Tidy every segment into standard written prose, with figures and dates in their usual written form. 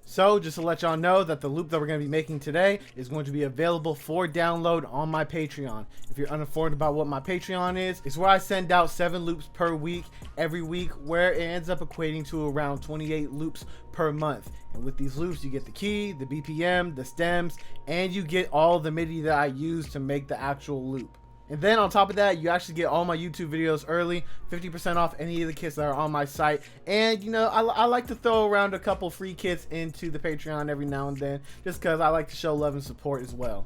So just to let y'all know that the loop that we're going to be making today is going to be available for download on my Patreon. If you're uninformed about what my Patreon is, it's where I send out 7 loops per week, every week, where it ends up equating to around 28 loops per month. And with these loops, you get the key, the BPM, the stems, and you get all the MIDI that I use to make the actual loop. And then on top of that, you actually get all my YouTube videos early, 50% off any of the kits that are on my site. And you know, I like to throw around a couple free kits into the Patreon every now and then, just because I like to show love and support as well.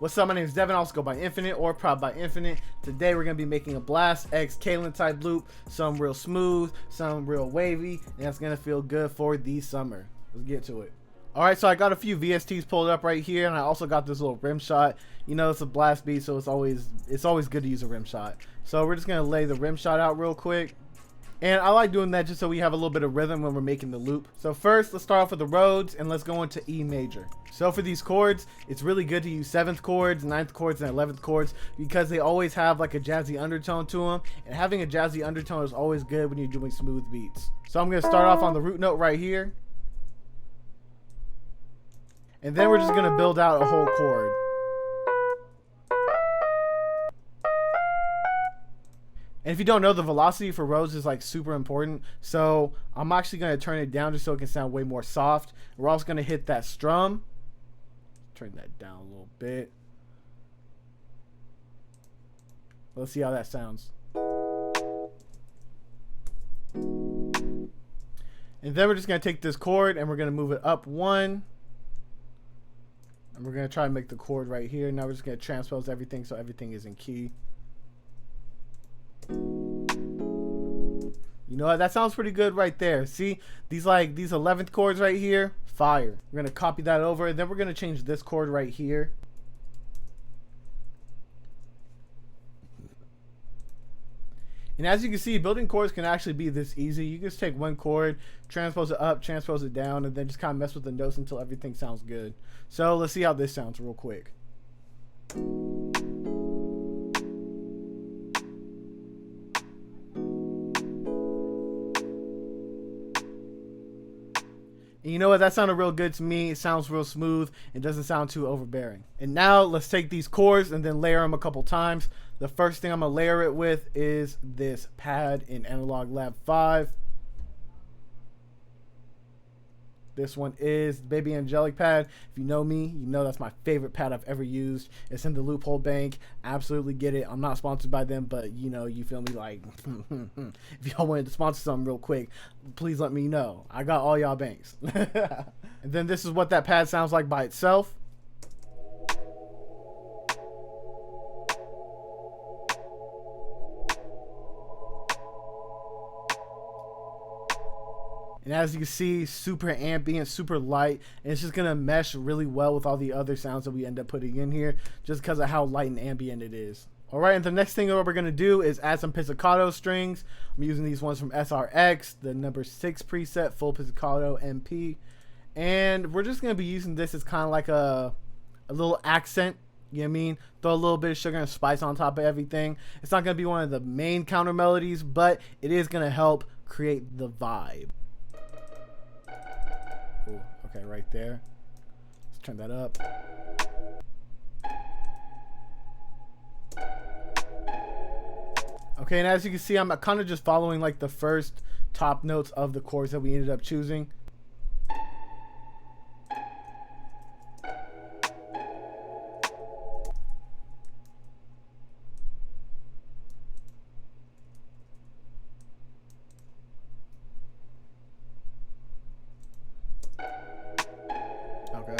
What's up, my name is Devin, I also go by Infinite or Proud by Infinite. Today we're going to be making a Blxst X Kalan type loop, some real smooth, some real wavy, and that's going to feel good for the summer. Let's get to it. Alright, so I got a few VSTs pulled up right here, and I also got this little rim shot. You know, it's a blast beat, so it's always good to use a rim shot. So we're just gonna lay the rim shot out real quick. And I like doing that just so we have a little bit of rhythm when we're making the loop. So first, let's start off with the Rhodes, and let's go into E major. So for these chords, it's really good to use 7th chords, 9th chords, and 11th chords because they always have like a jazzy undertone to them. And having a jazzy undertone is always good when you're doing smooth beats. So I'm gonna start off on the root note right here. And then we're just going to build out a whole chord. And if you don't know, the velocity for Rhodes is like super important. So I'm actually going to turn it down just so it can sound way more soft. We're also going to hit that strum. Turn that down a little bit. Let's see how that sounds. And then we're just going to take this chord and we're going to move it up 1. And we're going to try and make the chord right here. Now we're just going to transpose everything so everything is in key. You know what? That sounds pretty good right there. See, these 11th chords right here, fire. We're going to copy that over, and then we're going to change this chord right here. And as you can see, building chords can actually be this easy. You can just take one chord, transpose it up, transpose it down, and then just kind of mess with the notes until everything sounds good. So let's see how this sounds real quick. And you know what? That sounded real good to me. It sounds real smooth. It doesn't sound too overbearing. And now let's take these chords and then layer them a couple times. The first thing I'm going to layer it with is this pad in Analog Lab 5. This one is Baby Angelic pad. If you know me, you know that's my favorite pad I've ever used. It's in the Loophole Bank. Absolutely get it. I'm not sponsored by them, but you know, you feel me, like if y'all wanted to sponsor something real quick, please let me know. I got all y'all banks. And then this is what that pad sounds like by itself. And as you can see, super ambient, super light, and it's just going to mesh really well with all the other sounds that we end up putting in here just because of how light and ambient it is. Alright, and the next thing that we're going to do is add some pizzicato strings. I'm using these ones from SRX, the number 6 preset, full pizzicato MP. And we're just going to be using this as kind of like a little accent. You know what I mean? Throw a little bit of sugar and spice on top of everything. It's not going to be one of the main counter melodies, but it is going to help create the vibe. Ooh, okay, right there. Let's turn that up. Okay, and as you can see, I'm kind of just following like the first top notes of the chords that we ended up choosing. Okay.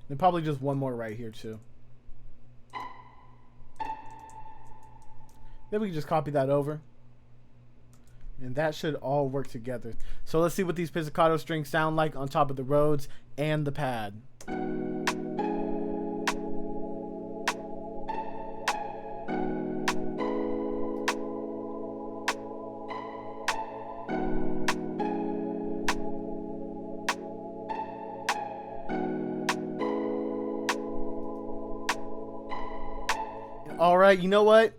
And probably just one more right here too. Then we can just copy that over. And that should all work together. So let's see what these pizzicato strings sound like on top of the Rhodes and the pad. All right, you know what?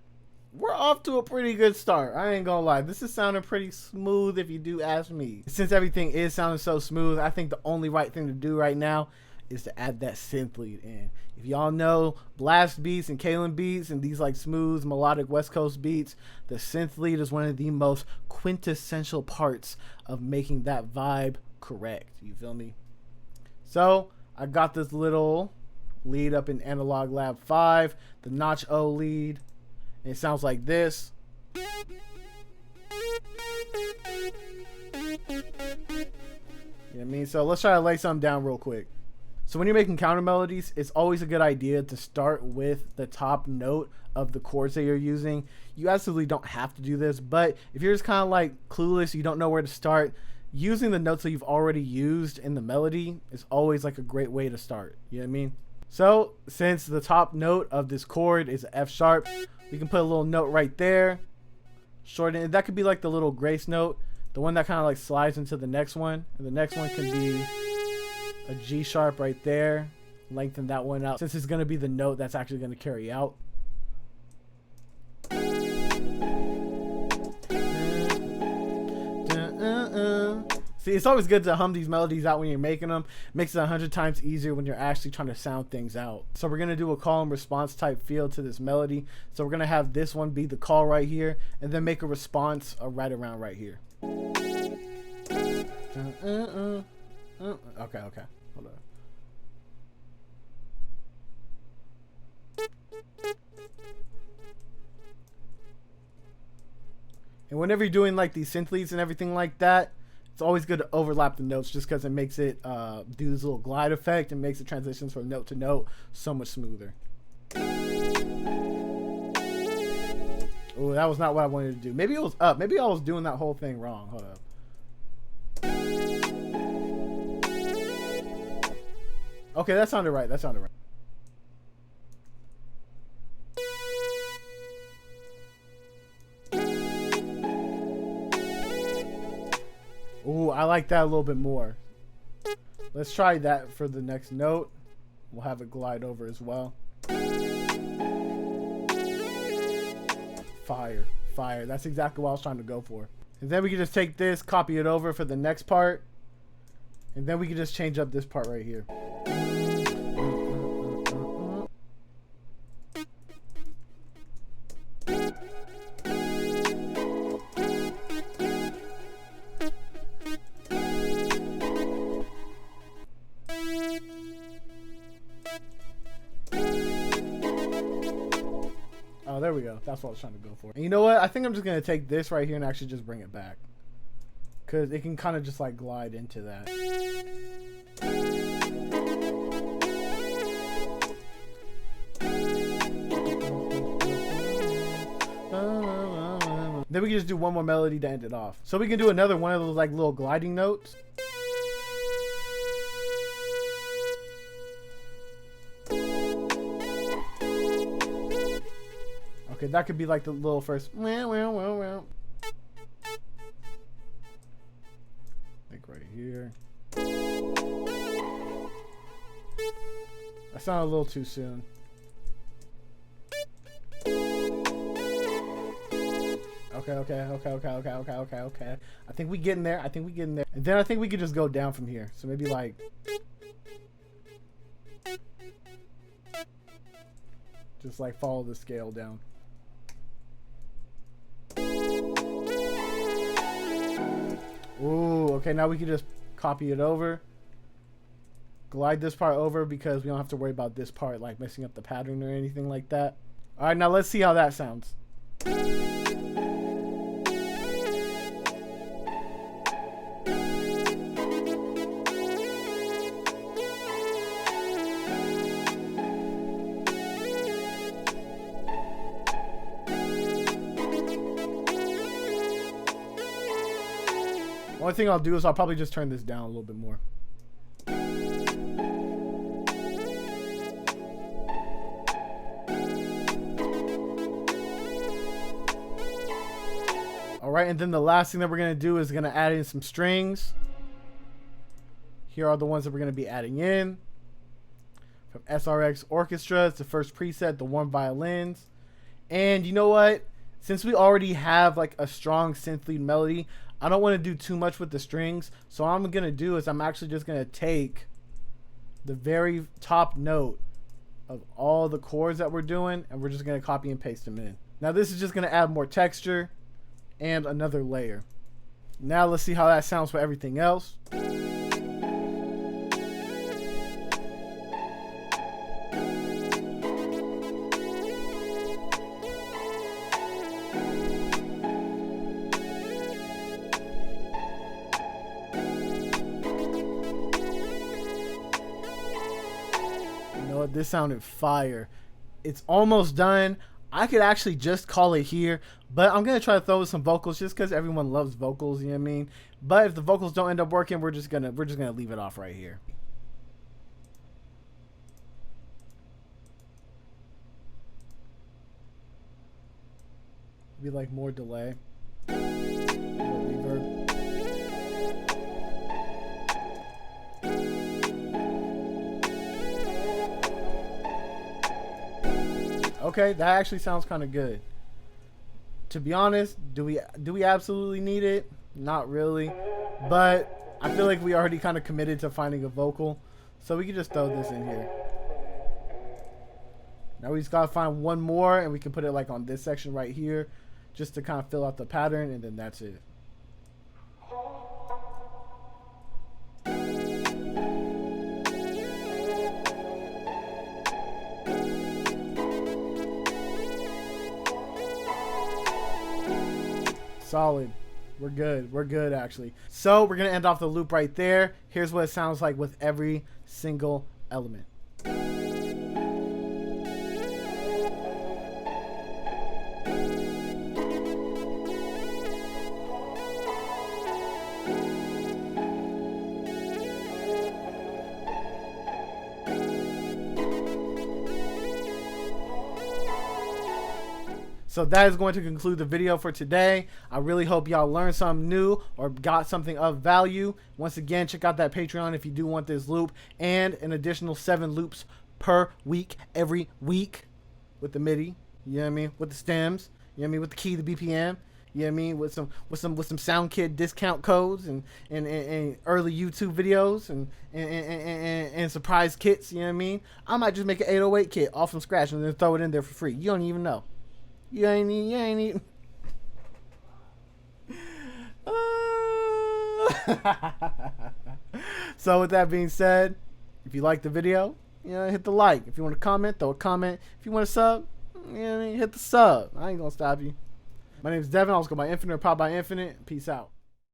We're off to a pretty good start. I ain't gonna lie. This is sounding pretty smooth if you do ask me. Since everything is sounding so smooth, I think the only right thing to do right now is to add that synth lead in. If y'all know Blxst beats and Kalan beats and these like smooth melodic West Coast beats, the synth lead is one of the most quintessential parts of making that vibe correct. You feel me? So I got this little lead up in Analog Lab 5, the Notch O lead. And it sounds like this. You know what I mean? So let's try to lay something down real quick. So when you're making counter melodies, it's always a good idea to start with the top note of the chords that you're using. You absolutely don't have to do this, but if you're just kind of like clueless, you don't know where to start, using the notes that you've already used in the melody is always like a great way to start. You know what I mean? So since the top note of this chord is F sharp, we can put a little note right there. Shorten it. That could be like the little grace note, the one that kind of like slides into the next one. And the next one can be a G sharp right there. Lengthen that one out since it's going to be the note that's actually going to carry out. See, it's always good to hum these melodies out when you're making them. Makes it 100 times easier when you're actually trying to sound things out. So we're going to do a call and response type feel to this melody. So we're going to have this one be the call right here and then make a response right around right here. Okay. Hold on. And whenever you're doing like these synth leads and everything like that, it's always good to overlap the notes just because it makes it do this little glide effect and makes the transitions from note to note so much smoother. Oh, that was not what I wanted to do. Maybe it was up. Maybe I was doing that whole thing wrong. Hold up. Okay, that sounded right. That sounded right. Ooh, I like that a little bit more. Let's try that for the next note. We'll have it glide over as well. Fire. That's exactly what I was trying to go for. And then we can just take this, copy it over for the next part. And then we can just change up this part right here. Oh, there we go. That's what I was trying to go for. And you know what? I think I'm just going to take this right here and actually just bring it back. Because it can kind of just like glide into that. Then we can just do one more melody to end it off. So we can do another one of those like little gliding notes. Okay, that could be like the little first. Like right here. I sound a little too soon. Okay. I think we getting there. And then I think we could just go down from here. So maybe like. Just like follow the scale down. Ooh, okay, now we can just copy it over. Glide this part over because we don't have to worry about this part like messing up the pattern or anything like that. Alright, now let's see how that sounds. Only thing I'll do is I'll probably just turn this down a little bit more. All right, and then the last thing that we're gonna do is gonna add in some strings. Here are the ones that we're gonna be adding in. From SRX Orchestra, it's the first preset, the warm violins. And you know what? Since we already have like a strong synth lead melody, I don't want to do too much with the strings. So what I'm going to do is I'm actually just going to take the very top note of all the chords that we're doing, and we're just going to copy and paste them in. Now this is just going to add more texture and another layer. Now let's see how that sounds for everything else. This sounded fire. It's almost done. I could actually just call it here, but I'm gonna try to throw in some vocals just because everyone loves vocals, you know what I mean? But if the vocals don't end up working, we're just gonna leave it off right here. Be like more delay. More reverb. Okay, that actually sounds kind of good. To be honest, do we absolutely need it? Not really, but I feel like we already kind of committed to finding a vocal, so we can just throw this in here. Now we just gotta find one more, and we can put it like on this section right here, just to kind of fill out the pattern, and then that's it. Solid. We're good. We're good, actually. So we're going to end off the loop right there. Here's what it sounds like with every single element. So that is going to conclude the video for today. I really hope y'all learned something new or got something of value. Once again, check out that Patreon if you do want this loop, and an additional 7 loops per week, every week, with the MIDI, you know what I mean, with the stems, you know what I mean, with the key, the BPM, you know what I mean, with some SoundKid discount codes and early YouTube videos and surprise kits, you know what I mean. I might just make an 808 kit off from scratch and then throw it in there for free. You don't even know. You ain't even. So with that being said, if you like the video, you know, hit the like. If you want to comment, throw a comment. If you want to sub, you know what I mean, hit the sub. I ain't gonna stop you. My name is Devin. I also go by Infinite or Pop by Infinite. Peace out.